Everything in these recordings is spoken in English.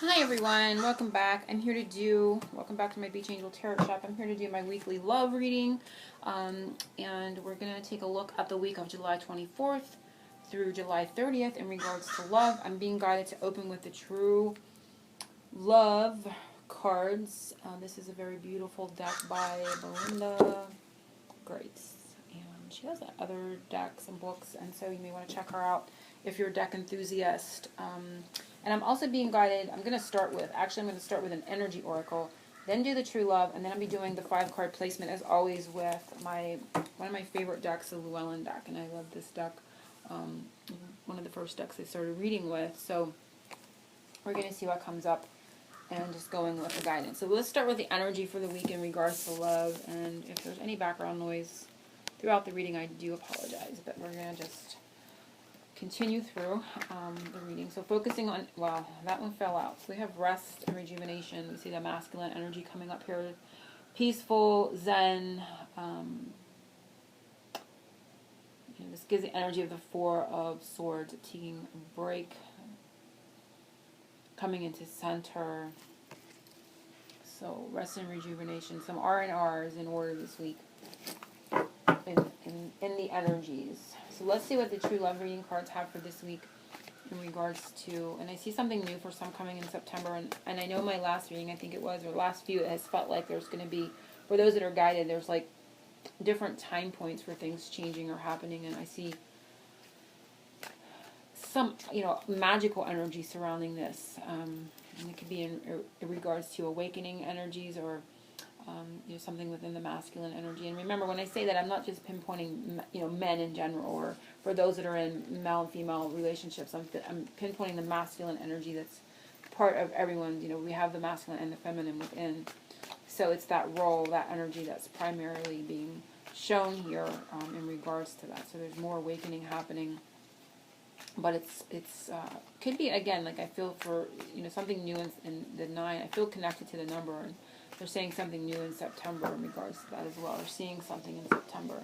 Hi everyone, welcome back. Welcome back to my Beach Angel Tarot Shop. I'm here to do my weekly love reading. And we're going to take a look at the week of July 24th through July 30th in regards to love. I'm being guided to open with the True Love cards. This is a very beautiful deck by Belinda Grace. And she has other decks and books, and so you may want to check her out if you're a deck enthusiast. And I'm also being guided, I'm going to start with an energy oracle, then do the True Love, and then I'll be doing the 5-card placement, as always, with one of my favorite decks, the Llewellyn deck, and I love this deck, one of the first decks I started reading with, so we're going to see what comes up, and just going with the guidance. So let's start with the energy for the week in regards to love, and if there's any background noise throughout the reading, I do apologize, but we're going to just continue through the reading. So focusing on, wow, that one fell out. So we have rest and rejuvenation. We see the masculine energy coming up here. Peaceful, zen. This gives the energy of the Four of Swords, taking a break, coming into center. So rest and rejuvenation. Some R&Rs in order this week in the energies. So let's see what the True Love reading cards have for this week in regards to, and I see something new for some coming in September, and I know my last reading, I think it was, or last few, it has felt like there's going to be, for those that are guided, there's like different time points for things changing or happening, and I see some, magical energy surrounding this, and it could be in regards to awakening energies, or something within the masculine energy. And remember, when I say that, I'm not just pinpointing, men in general, or for those that are in male and female relationships. I'm pinpointing the masculine energy that's part of everyone. We have the masculine and the feminine within. So it's that role, that energy that's primarily being shown here in regards to that. So there's more awakening happening. But it's could be, again, like I feel for, something new in the 9. I feel connected to the number, and they're saying something new in September in regards to that as well. They're seeing something in September.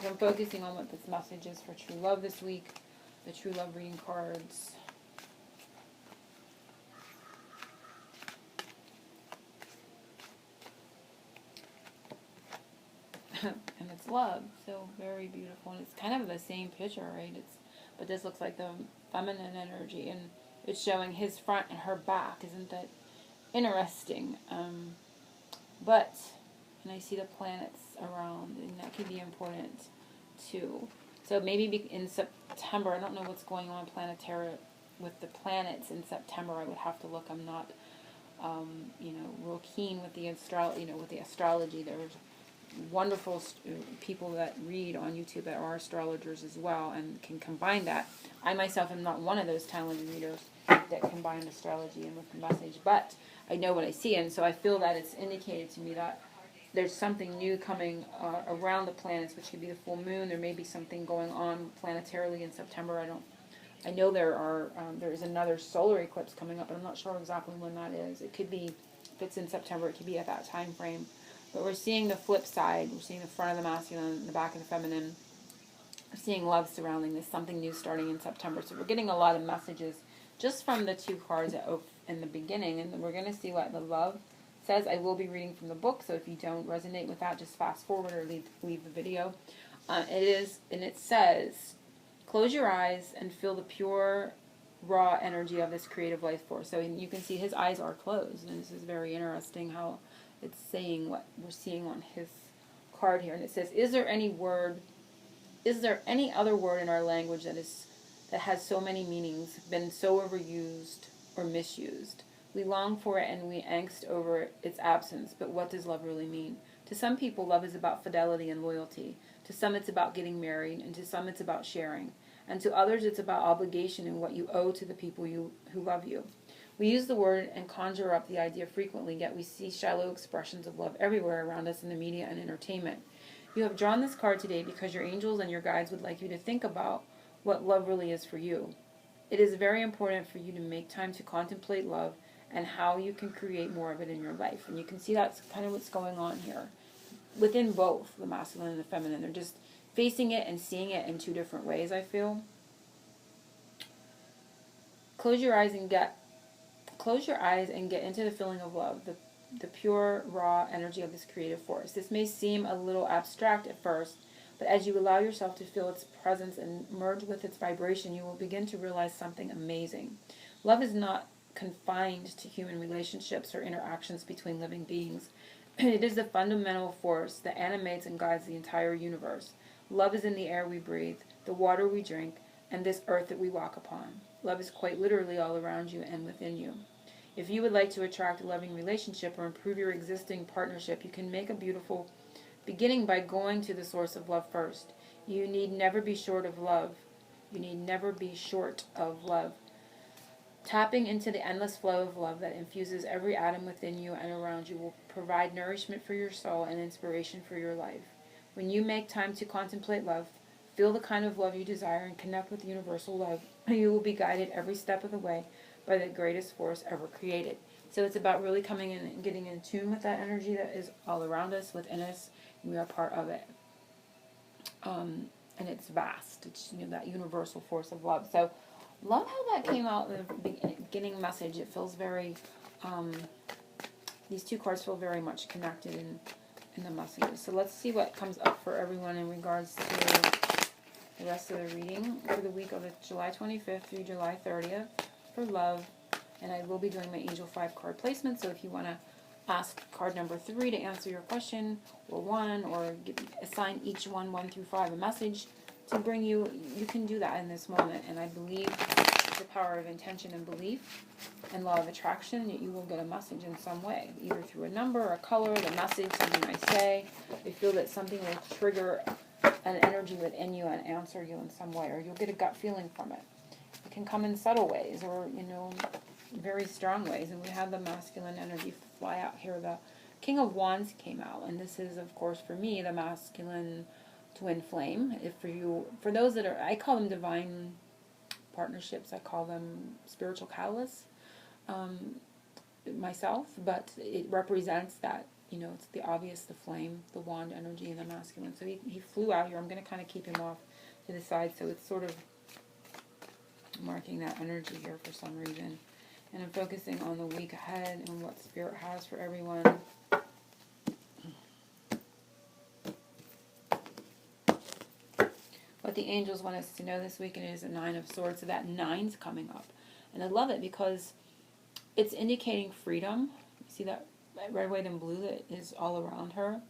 So I'm focusing on what this message is for True Love this week. The True Love reading cards. And it's love. So very beautiful. And it's kind of the same picture, right? But this looks like the feminine energy. And it's showing his front and her back. Isn't that interesting? And I see the planets around, and that can be important too. So maybe in September, I don't know what's going on planetary with the planets in September. I would have to look. I'm not, real keen with the astrology. There's wonderful people that read on YouTube that are astrologers as well and can combine that. I myself am not one of those talented readers that combine astrology and with the message, but I know what I see, and so I feel that it's indicated to me that there's something new coming around the planets, which could be the full moon. There may be something going on planetarily in September. I know there is another solar eclipse coming up, but I'm not sure exactly when that is. It could be, if it's in September, it could be at that time frame. But we're seeing the flip side. We're seeing the front of the masculine, the back of the feminine. We're seeing love surrounding this, something new starting in September. So we're getting a lot of messages just from the 2 cards in the beginning. And we're going to see what the love says. I will be reading from the book, so if you don't resonate with that, just fast forward or leave the video. It says, close your eyes and feel the pure, raw energy of this creative life force. So you can see his eyes are closed, and this is very interesting how it's saying what we're seeing on his card here. And it says, is there any other word in our language that has so many meanings, been so overused or misused? We long for it and we angst over its absence, but what does love really mean? To some people, love is about fidelity and loyalty. To some, it's about getting married, and to some, it's about sharing. And to others, it's about obligation and what you owe to the people who love you. We use the word and conjure up the idea frequently, yet we see shallow expressions of love everywhere around us in the media and entertainment. You have drawn this card today because your angels and your guides would like you to think about what love really is for you. It is very important for you to make time to contemplate love and how you can create more of it in your life. And you can see that's kind of what's going on here. Within both the masculine and the feminine. They're just facing it and seeing it in 2 different ways, I feel. Close your eyes and get into the feeling of love, the pure, raw energy of this creative force. This may seem a little abstract at first, but as you allow yourself to feel its presence and merge with its vibration, you will begin to realize something amazing. Love is not confined to human relationships or interactions between living beings. It is the fundamental force that animates and guides the entire universe. Love is in the air we breathe, the water we drink, and this earth that we walk upon. Love is quite literally all around you and within you. If you would like to attract a loving relationship or improve your existing partnership, you can make a beautiful beginning by going to the source of love first. You need never be short of love. You need never be short of love. Tapping into the endless flow of love that infuses every atom within you and around you will provide nourishment for your soul and inspiration for your life. When you make time to contemplate love, feel the kind of love you desire, and connect with universal love, you will be guided every step of the way by the greatest force ever created. So it's about really coming in and getting in tune with that energy that is all around us, within us, and we are part of it. And it's vast. It's that universal force of love. So love how that came out in the beginning message. It feels very, these two cards feel very much connected in the messages. So let's see what comes up for everyone in regards to the rest of the reading for the week of July 25th through July 30th for love. And I will be doing my Angel 5 card placement, so if you want to ask card number 3 to answer your question, or 1, or assign each one 1 through 5 a message to bring you, you can do that in this moment. And I believe the power of intention and belief and law of attraction, that you will get a message in some way, either through a number, a color, the message, something I say. I feel that something will trigger an energy within you and answer you in some way, or you'll get a gut feeling from it. It can come in subtle ways, or very strong ways. And we have the masculine energy fly out here. The King of Wands came out, and this is, of course, for me, the masculine twin flame. For those that are, I call them divine partnerships. I call them spiritual catalysts myself, but it represents that, it's the obvious, the flame, the wand energy, and the masculine. So he flew out here. I'm going to kind of keep him off to the side, so it's sort of marking that energy here for some reason. And I'm focusing on the week ahead and what Spirit has for everyone. What the angels want us to know this week, and it is a 9 of Swords, so that 9's coming up. And I love it because it's indicating freedom. You see that red, white, and blue that is all around her?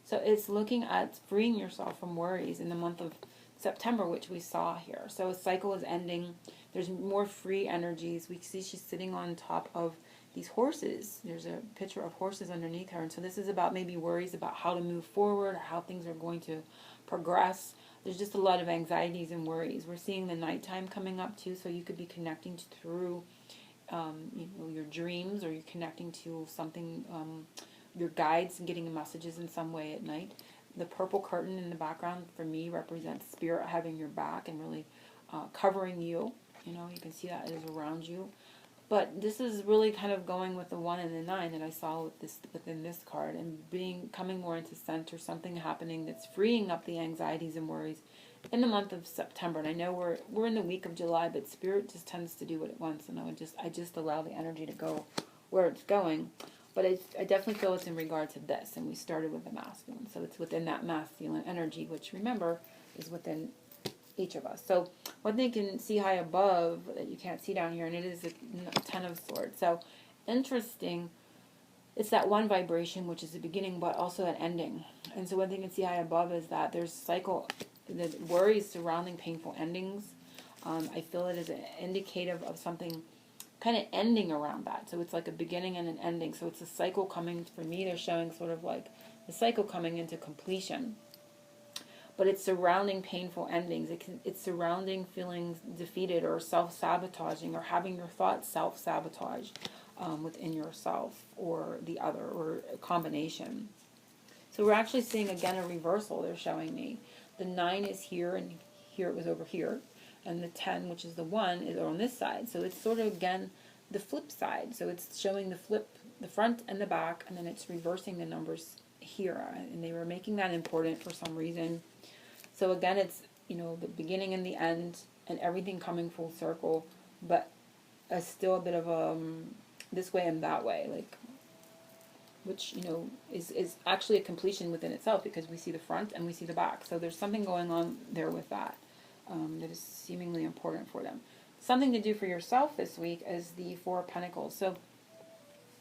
So it's looking at freeing yourself from worries in the month of September, which we saw here. So a cycle is ending. There's more free energies. We see she's sitting on top of these horses. There's a picture of horses underneath her. And so this is about maybe worries about how to move forward, or how things are going to progress. There's just a lot of anxieties and worries. We're seeing the nighttime coming up too, so you could be connecting through your dreams, or you're connecting to something, your guides, and getting messages in some way at night. The purple curtain in the background for me represents Spirit having your back and really covering you. You can see that it is around you. But this is really kind of going with the 1 and the 9 that I saw within this card, and coming more into center, something happening that's freeing up the anxieties and worries in the month of September. And I know we're in the week of July, but Spirit just tends to do what it wants, and I just allow the energy to go where it's going. But I definitely feel it's in regard to this, and we started with the masculine, so it's within that masculine energy, which, remember, is within each of us. So one thing you can see high above that you can't see down here, and it is the 10 of Swords. So interesting, it's that one vibration, which is the beginning, but also an ending. And so one thing you can see high above is that there's the worries surrounding painful endings. I feel it is indicative of something kind of ending around that. So it's like a beginning and an ending. So it's a cycle coming, for me, they're showing sort of like the cycle coming into completion. But it's surrounding painful endings. It's surrounding feelings defeated, or self-sabotaging, or having your thoughts self-sabotage within yourself or the other, or a combination. So we're actually seeing, again, a reversal they're showing me. The 9 is here, and here it was over here. And the 10, which is the 1, is on this side. So it's sort of, again, the flip side. So it's showing the front and the back, and then it's reversing the numbers here. And they were making that important for some reason. So again, it's, the beginning and the end, and everything coming full circle. But still a bit of this way and that way, like, which, you know, is actually a completion within itself, because we see the front and we see the back. So there's something going on there with that, that is seemingly important for them. Something to do for yourself this week is the Four of Pentacles. So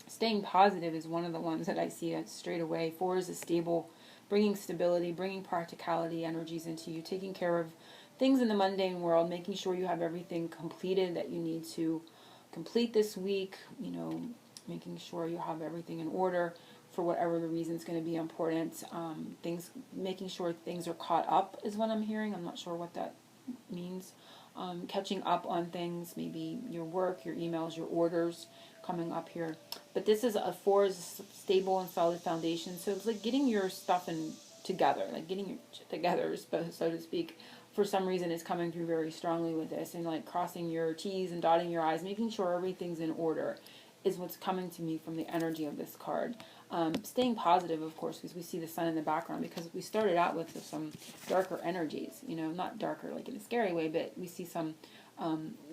staying positive is one of the ones that I see straight away. Four is a stable, bringing stability, bringing practicality energies into you, taking care of things in the mundane world, making sure you have everything completed that you need to complete this week, you know, making sure you have everything in order for whatever the reason is going to be important. Making sure things are caught up is what I'm hearing. I'm not sure what that means. Catching up on things, maybe your work, your emails, your orders coming up here. But this is a four is a stable and solid foundation. So it's like getting your stuff together, like getting your shit together, so to speak. For some reason, is coming through very strongly with this, and like crossing your T's and dotting your I's, making sure everything's in order, is what's coming to me from the energy of this card. Staying positive, of course, because we see the sun in the background, because we started out with some darker energies, you know, not darker like in a scary way, but we see some,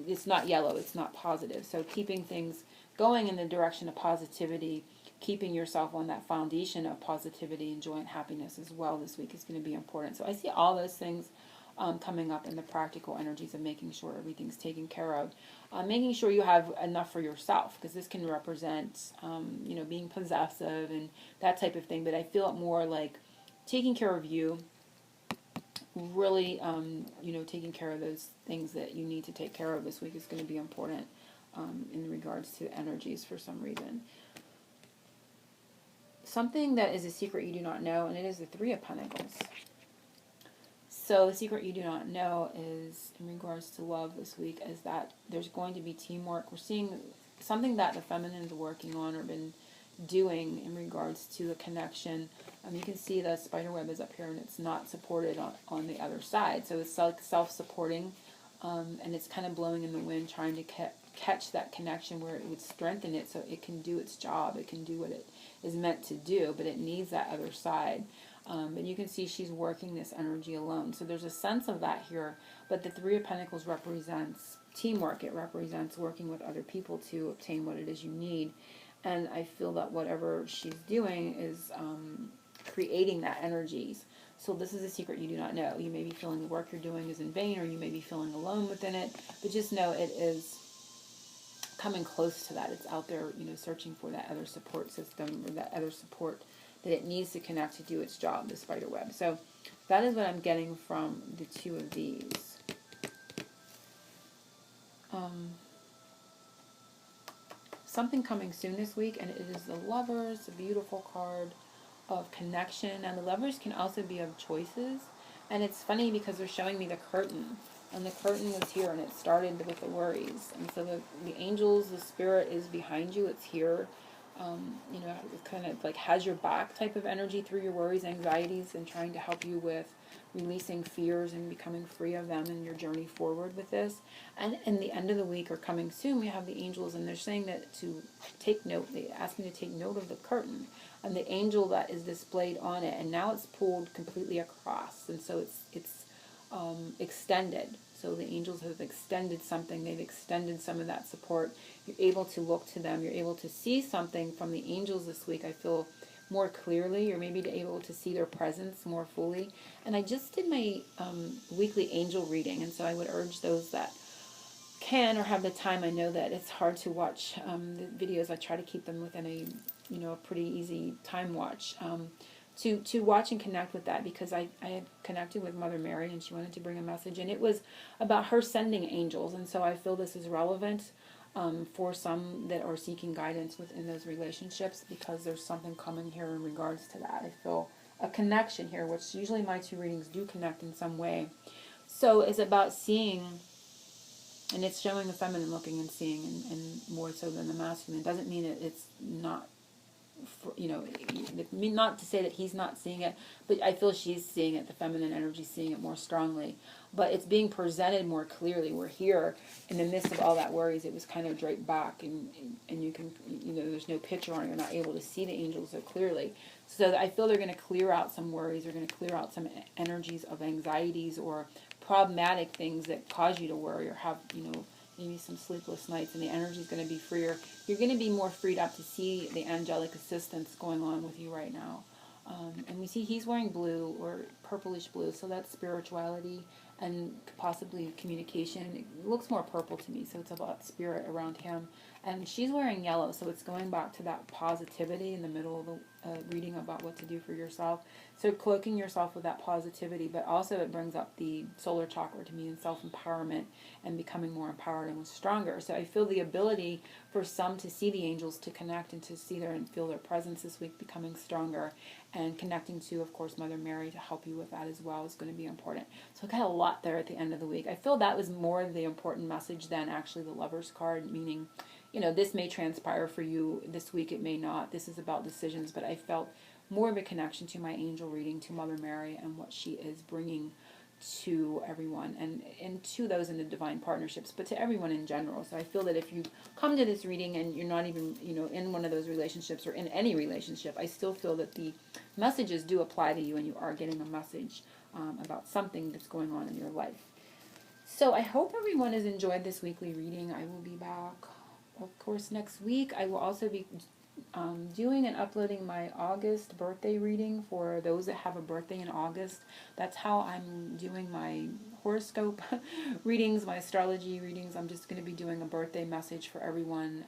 it's not yellow, it's not positive. So keeping things going in the direction of positivity, keeping yourself on that foundation of positivity and joy and happiness as well this week is going to be important. So I see all those things coming up in the practical energies of making sure everything's taken care of. Making sure you have enough for yourself, because this can represent, you know, being possessive and that type of thing. But I feel it more like taking care of you, really, you know, taking care of those things that you need to take care of this week is going to be important in regards to energies for some reason. Something that is a secret you do not know, and it is the Three of Pentacles. So the secret you do not know is, in regards to love this week, is that there's going to be teamwork. We're seeing something that the feminine is working on or been doing in regards to the connection. You can see the spider web is up here and it's not supported on the other side. So it's like self-supporting, and it's kind of blowing in the wind, trying to catch that connection where it would strengthen it so it can do its job. It can do what it is meant to do, but it needs that other side. And you can see she's working this energy alone. So there's a sense of that here. But the Three of Pentacles represents teamwork. It represents working with other people to obtain what it is you need. And I feel that whatever she's doing is creating that energies. So this is a secret you do not know. You may be feeling the work you're doing is in vain, or you may be feeling alone within it. But just know it is coming close to that. It's out there, you know, searching for that other support system or that other support that it needs to connect to do its job, the spider web. So that is what I'm getting from the two of these. Something coming soon this week, and it is the Lovers, a beautiful card of connection. And the Lovers can also be of choices. And it's funny because they're showing me the curtain. And the curtain was here, and it started with the worries. And so the angels, the spirit is behind you. It's here. You know, it kind of like has your back type of energy through your worries, anxieties, and trying to help you with releasing fears and becoming free of them in your journey forward with this. And in the end of the week or coming soon, we have the angels, and they're saying that to take note. They ask me to take note of the curtain and the angel that is displayed on it. And now it's pulled completely across, and so it's extended. So the angels have extended something. They've extended some of that support. You're able to look to them. You're able to see something from the angels this week. I feel more clearly. You're maybe able to see their presence more fully. And I just did my weekly angel reading, and so I would urge those that can or have the time. I know that it's hard to watch the videos. I try to keep them within a pretty easy time watch. To watch and connect with that, because I had connected with Mother Mary and she wanted to bring a message, and it was about her sending angels, and so I feel this is relevant for some that are seeking guidance within those relationships, because there's something coming here in regards to that. I feel a connection here, which usually my two readings do connect in some way. So it's about seeing, and it's showing the feminine looking and seeing, and more so than the masculine. It doesn't mean it's not, not to say that he's not seeing it, but I feel she's seeing it, the feminine energy seeing it more strongly. But it's being presented more clearly. We're here in the midst of all that worries. It was kind of draped back, and you can, there's no picture on it. You're not able to see the angels so clearly. So I feel they're going to clear out some worries. They're going to clear out some energies of anxieties or problematic things that cause you to worry or have, maybe some sleepless nights, and the energy is going to be freer. You're going to be more freed up to see the angelic assistance going on with you right now. And we see he's wearing blue or purplish blue, so that's spirituality and possibly communication. It looks more purple to me, so it's about spirit around him. And she's wearing yellow, so it's going back to that positivity in the middle of the reading about what to do for yourself. So cloaking yourself with that positivity, but also it brings up the solar chakra to me and self-empowerment and becoming more empowered and stronger. So I feel the ability for some to see the angels, to connect and to see their and feel their presence this week becoming stronger, and connecting to, of course, Mother Mary to help you with that as well is going to be important. So I got a lot there at the end of the week. I feel that was more the important message than actually the Lover's card, meaning, this may transpire for you this week, it may not. This is about decisions, but I felt more of a connection to my angel reading, to Mother Mary, and what she is bringing to everyone, and to those in the divine partnerships, but to everyone in general. So I feel that if you come to this reading and you're not even, in one of those relationships or in any relationship, I still feel that the messages do apply to you, and you are getting a message about something that's going on in your life. So I hope everyone has enjoyed this weekly reading. I will be back, of course, next week. I will also be doing and uploading my August birthday reading for those that have a birthday in August. That's how I'm doing my horoscope readings, my astrology readings. I'm just going to be doing a birthday message for everyone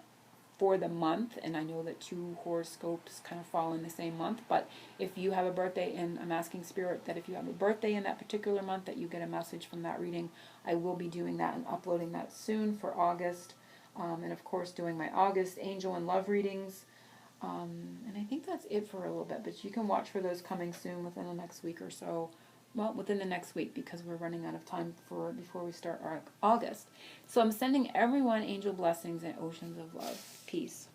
for the month, and I know that 2 horoscopes kind of fall in the same month, but if you have a birthday, and I'm asking Spirit that if you have a birthday in that particular month, that you get a message from that reading. I will be doing that and uploading that soon for August, and of course doing my August angel and love readings. And I think that's it for a little bit, but you can watch for those coming soon within the next week or so. Well, within the next week, because we're running out of time before we start our August. So I'm sending everyone angel blessings and oceans of love. Peace.